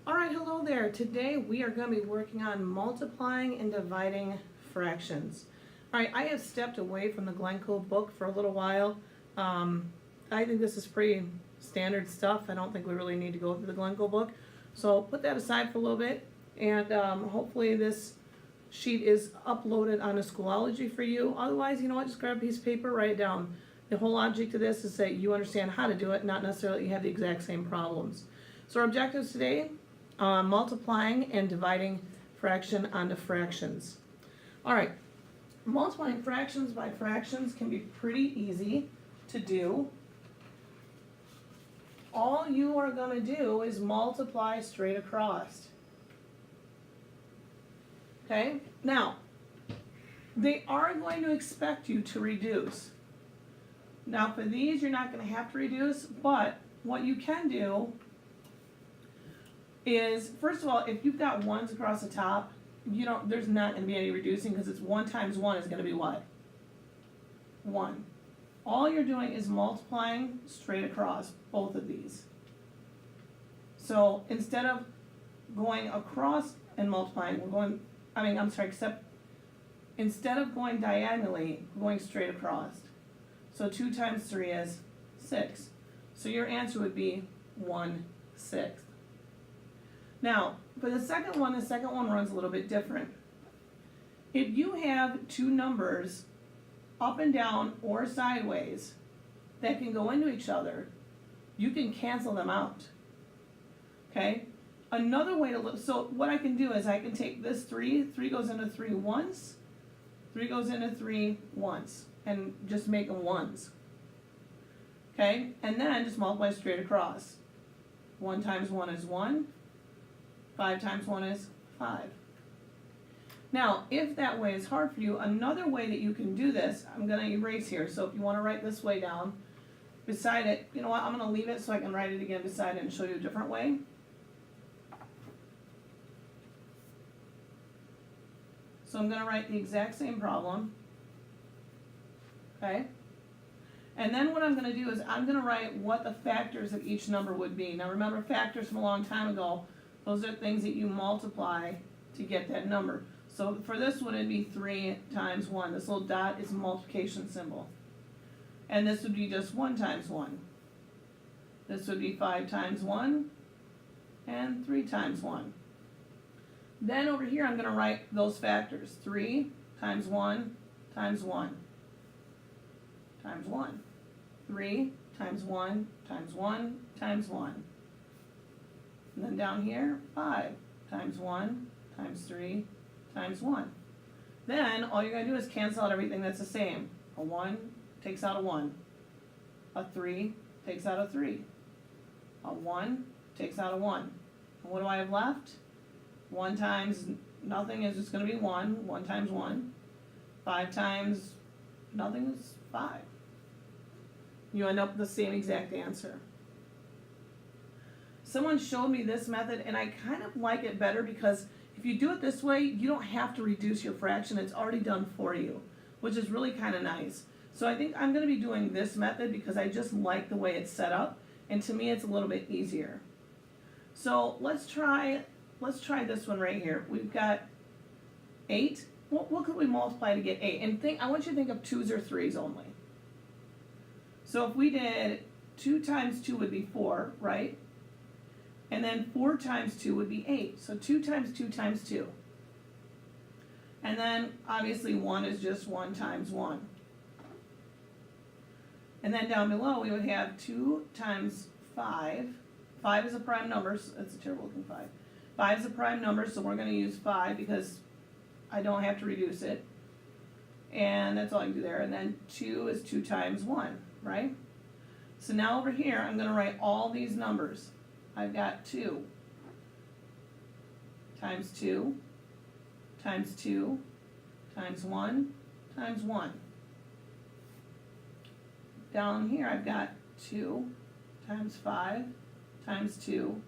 Alright, hello there. Today we are going to be working on multiplying and dividing fractions. Alright, I have stepped away from the Glencoe book for a little while. I think this is pretty standard stuff. I don't think we really need to go through the Glencoe book. So put that aside for a little bit, and hopefully this sheet is uploaded on a Schoology for you. Otherwise, you know what, just grab a piece of paper, write it down. The whole object of this is that you understand how to do it, not necessarily you have the exact same problems. So our objectives today: multiplying and dividing fraction onto fractions. All right, multiplying fractions by fractions can be pretty easy to do. All you are going to do is multiply straight across. Okay, now they are going to expect you to reduce. Now for these you're not going to have to reduce, but what you can do is, first of all, if you've got ones across the top, there's not going to be any reducing, because it's 1 times 1 is going to be what? 1. All you're doing is multiplying straight across both of these. So instead of going across and multiplying, except instead of going diagonally, we're going straight across. So 2 times 3 is 6. So your answer would be 1/6. Now, for the second one runs a little bit different. If you have two numbers up and down or sideways that can go into each other, you can cancel them out. Okay? Another way to look, so what I can do is I can take this 3 goes into 3 once, 3 goes into 3 once, and just make them ones. Okay? And then just multiply straight across. 1 times 1 is 1. 5 times 1 is 5. Now, if that way is hard for you, another way that you can do this, I'm going to erase here. So if you want to write this way down, beside it, you know what, I'm going to leave it so I can write it again beside it and show you a different way. So I'm going to write the exact same problem. Okay? And then what I'm going to do is I'm going to write what the factors of each number would be. Now remember, factors from a long time ago, those are things that you multiply to get that number. So for this one, it'd be 3 times 1. This little dot is a multiplication symbol. And this would be just 1 times 1. This would be 5 times 1 and 3 times 1. Then over here, I'm going to write those factors. 3 times 1 times 1 times 1. 3 times 1 times 1 times 1. And then down here, 5 times 1 times 3 times 1. Then all you're going to do is cancel out everything that's the same. A 1 takes out a 1. A 3 takes out a 3. A 1 takes out a 1. And what do I have left? 1 times nothing is just going to be 1. 1 times 1. 5 times nothing is 5. You end up with the same exact answer. Someone showed me this method, and I kind of like it better because if you do it this way, you don't have to reduce your fraction. It's already done for you, which is really kind of nice. So I think I'm going to be doing this method because I just like the way it's set up, and to me it's a little bit easier. So let's try this one right here. We've got 8. What could we multiply to get 8? And I want you to think of 2s or 3s only. So if we did 2 times 2 would be 4, right? And then 4 times 2 would be 8. So 2 times 2 times 2. And then obviously 1 is just 1 times 1. And then down below we would have 2 times 5. 5 is a prime number, so that's a terrible looking 5. 5 is a prime number, so we're going to use 5 because I don't have to reduce it. And that's all I can do there. And then 2 is 2 times 1, right? So now over here I'm going to write all these numbers. I've got 2 times 2 times 2 times 1 times 1. Down here I've got 2 times 5 times 2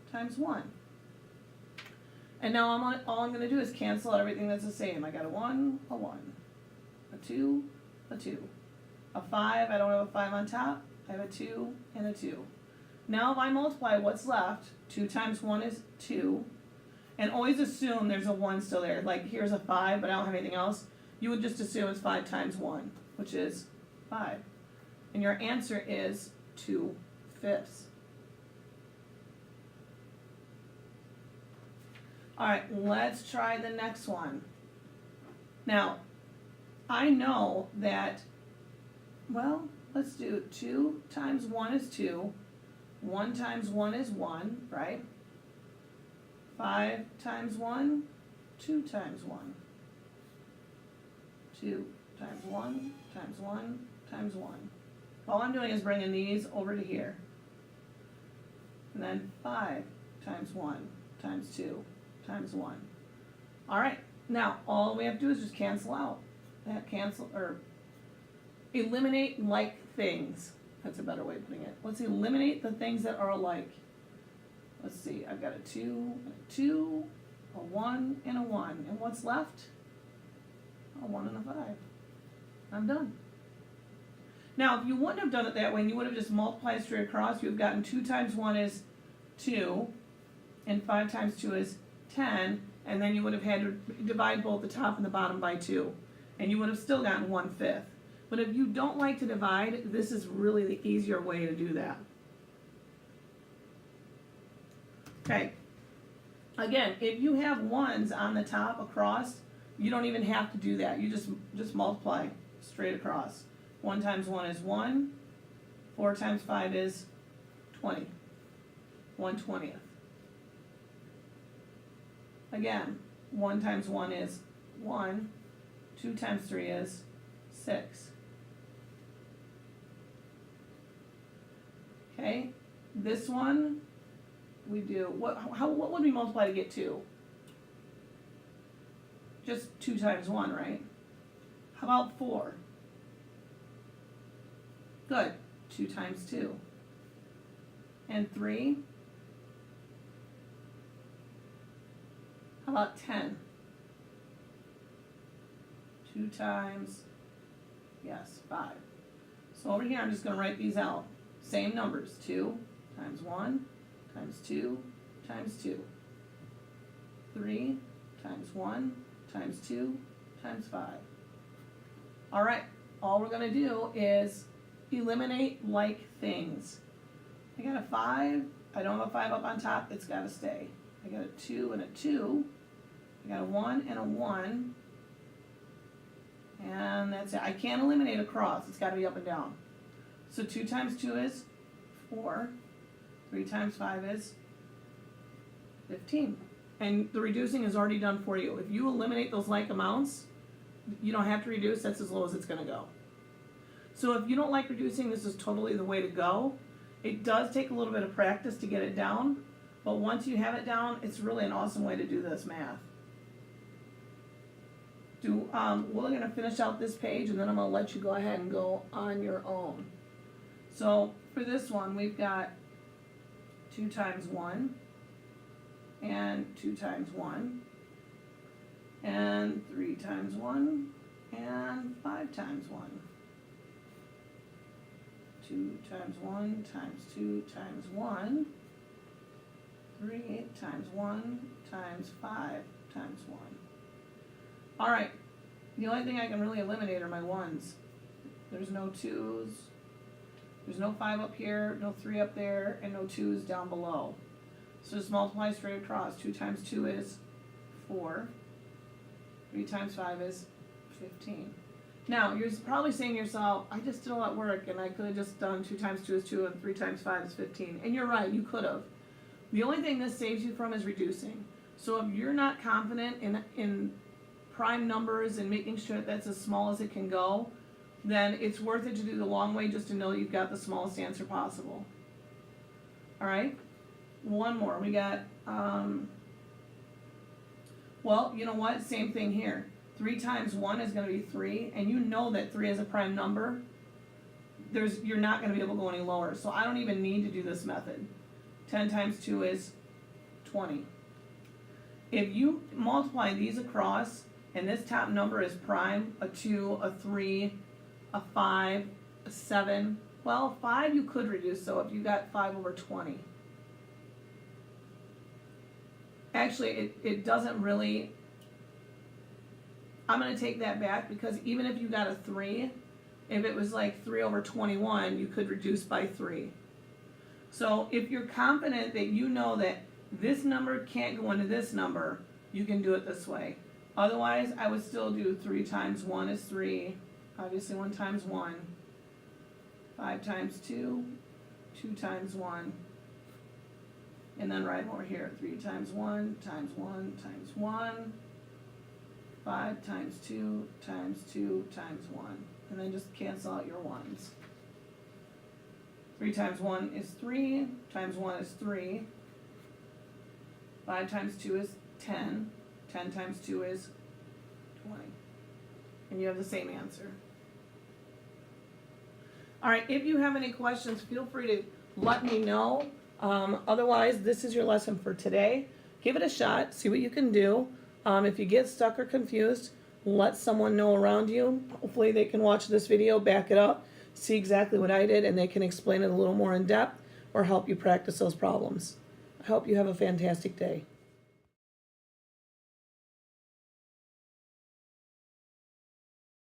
times 1. And now all I'm going to do is cancel out everything that's the same. I got a 1, a 1, a 2, a 2. A 5, I don't have a 5 on top. I have a 2 and a 2. now if I multiply what's left, 2 times 1 is 2, and always assume there's a 1 still there. Like here's a 5, but I don't have anything else. You would just assume it's 5 times 1, which is 5. And your answer is 2/5. Alright, let's try the next one. Now, I know that, well, let's do 2 times 1 is 2, 1 times 1 is 1, right? 5 times 1, 2 times 1. 2 times 1 times 1 times 1. All I'm doing is bringing these over to here. And then 5 times 1 times 2 times 1. Alright, now all we have to do is just cancel out. That cancel, or eliminate like things. That's a better way of putting it. Let's eliminate the things that are alike. Let's see, I've got a 2, a 2, a 1, and a 1. And what's left? A 1 and a 5. I'm done. Now, if you wouldn't have done it that way, and you would have just multiplied straight across, you would have gotten 2 times 1 is 2, and 5 times 2 is 10, and then you would have had to divide both the top and the bottom by 2, and you would have still gotten 1/5. But if you don't like to divide, this is really the easier way to do that. Okay. Again, if you have 1s on the top across, you don't even have to do that. You just multiply straight across. 1 times 1 is 1. 4 times 5 is 20. 1/20. Again, 1 times 1 is 1. 2 times 3 is 6. Okay, this one we do, what would we multiply to get 2? Just 2 times 1, right? How about 4? Good, 2 times 2. And 3? How about 10? 2 times, yes, 5. So over here I'm just going to write these out. Same numbers, 2 times 1 times 2 times 2. 3 times 1 times 2 times 5. Alright, all we're going to do is eliminate like things. I got a 5, I don't have a 5 up on top, it's got to stay. I got a 2 and a 2, I got a 1 and a 1, and that's it. I can't eliminate a cross, it's got to be up and down. So 2 times 2 is 4, 3 times 5 is 15. And the reducing is already done for you. If you eliminate those like amounts, you don't have to reduce, that's as low as it's going to go. So if you don't like reducing, this is totally the way to go. It does take a little bit of practice to get it down, but once you have it down, it's really an awesome way to do this math. We're going to finish out this page, and then I'm going to let you go ahead and go on your own. So for this one, we've got 2 times 1, and 2 times 1, and 3 times 1, and 5 times 1. 2 times 1 times 2 times 1, 3 times 1 times 5 times 1. Alright, the only thing I can really eliminate are my 1s. There's no 2s, there's no 5 up here, no 3 up there, and no 2s down below. So just multiply straight across. 2 times 2 is 4. 3 times 5 is 15. Now, you're probably saying to yourself, I just did all that work and I could have just done 2 times 2 is 2 and 3 times 5 is 15. And you're right, you could have. The only thing this saves you from is reducing. So if you're not confident in prime numbers and making sure that that's as small as it can go, then it's worth it to do the long way just to know you've got the smallest answer possible. Alright? One more. We got, well, you know what? Same thing here. 3 times 1 is going to be 3, and you know that 3 is a prime number. You're not going to be able to go any lower, so I don't even need to do this method. 10 times 2 is 20. If you multiply these across, and this top number is prime, a 2, a 3, a 5, a 7, Well, 5 you could reduce, so if you got 5 over 20. Actually, it doesn't really, I'm going to take that back, because even if you got a 3, if it was like 3 over 21, you could reduce by 3. So if you're confident that you know that this number can't go into this number, you can do it this way. Otherwise, I would still do 3 times 1 is 3. Obviously 1 times 1. 5 times 2, 2 times 1. And then right over here, 3 times 1 times 1 times 1. 5 times 2 times 2 times 1. And then just cancel out your 1s. 3 times 1 is 3, times 1 is 3. 5 times 2 is 10. 10 times 2 is 20. And you have the same answer. Alright, if you have any questions, feel free to let me know. Otherwise, this is your lesson for today. Give it a shot, see what you can do. If you get stuck or confused, let someone know around you. Hopefully they can watch this video, back it up, see exactly what I did, and they can explain it a little more in depth or help you practice those problems. I hope you have a fantastic day.